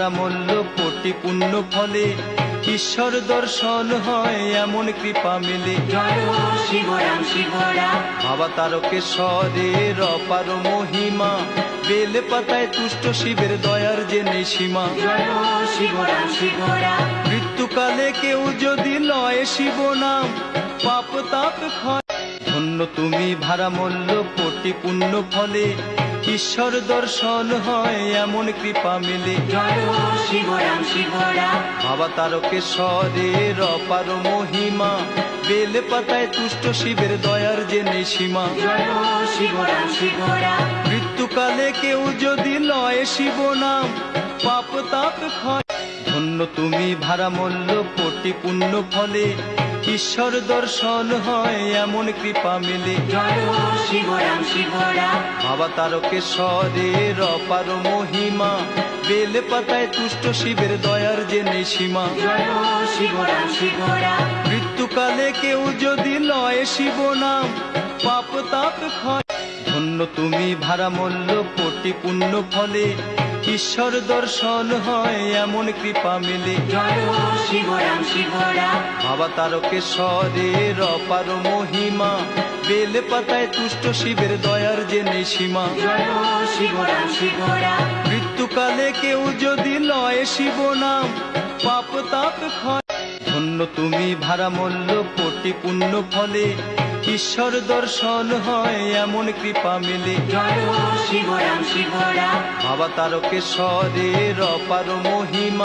ভাড়া মূল্য কোটি পুণ্য ফলে ঈশ্বর দর্শন হয় এমন কৃপা মেলে। জয় হো শিবরাম শিবরাম, বাবা তারকেশ্বরের অপার মহিমা, বেল পাতায় তুষ্ট শিবের দয়ার যে নেই সীমা। জয় হো শিবরাম শিবরাম, মৃত্যুকালে কেউ যদি লয় শিব নাম, পাপ তাপ ক্ষয়। ধন্য তুমি ভাড়া মূল্য কোটি পুণ্য ফলে ঈশ্বর দর্শন হয় এমন কৃপা মেলে। জয় হো শিবরাম শিবরাম, বাবা তারকেশ্বরের অপার মহিমা, বেল পাতায় তুষ্ট শিবের দয়ার যে নেই সীমা। জয় হো শিবরাম শিবরাম, মৃত্যুকালে কেউ যদি লয় শিব নাম, পাপ তাপ ক্ষয়। ধন্য তুমি ভাড়া মূল্য কোটি পুণ্য ফলে ঈশ্বর দর্শন হয় এমন কৃপা মেলে। জয় হো শিবরাম শিবরাম, বাবা তারকেশ্বরের অপার মহিমা, বেল পাতায় তুষ্ট শিবের দয়ার যে নেই সীমা। জয় হো শিবরাম শিবরাম, মৃত্যুকালে কেউ যদি লয় শিব নাম, পাপ তাপ ক্ষয়। ধন্য তুমি ভাড়া মূল্য কোটি পুণ্য ফলে ঈশ্বর দর্শন হয় এমন কৃপা মেলে। জয় হো শিবরাম শিবরাম, বাবা তারকেশ্বরের অপার মহিমা, বেল পাতায় তুষ্ট শিবের দয়ার যে নেই সীমা। জয় হো শিবরাম শিবরাম, মৃত্যুকালে কেউ যদি লয় শিব নাম, পাপ তাপ ক্ষয়। ধন্য তুমি ভাড়া মূল্য কোটি পুণ্য ফলে ঈশ্বর দর্শন হয় এমন কৃপা মেলে। জয় হো শিবরাম শিবরাম, বাবা তারকেশ্বরের অপার মহিমা।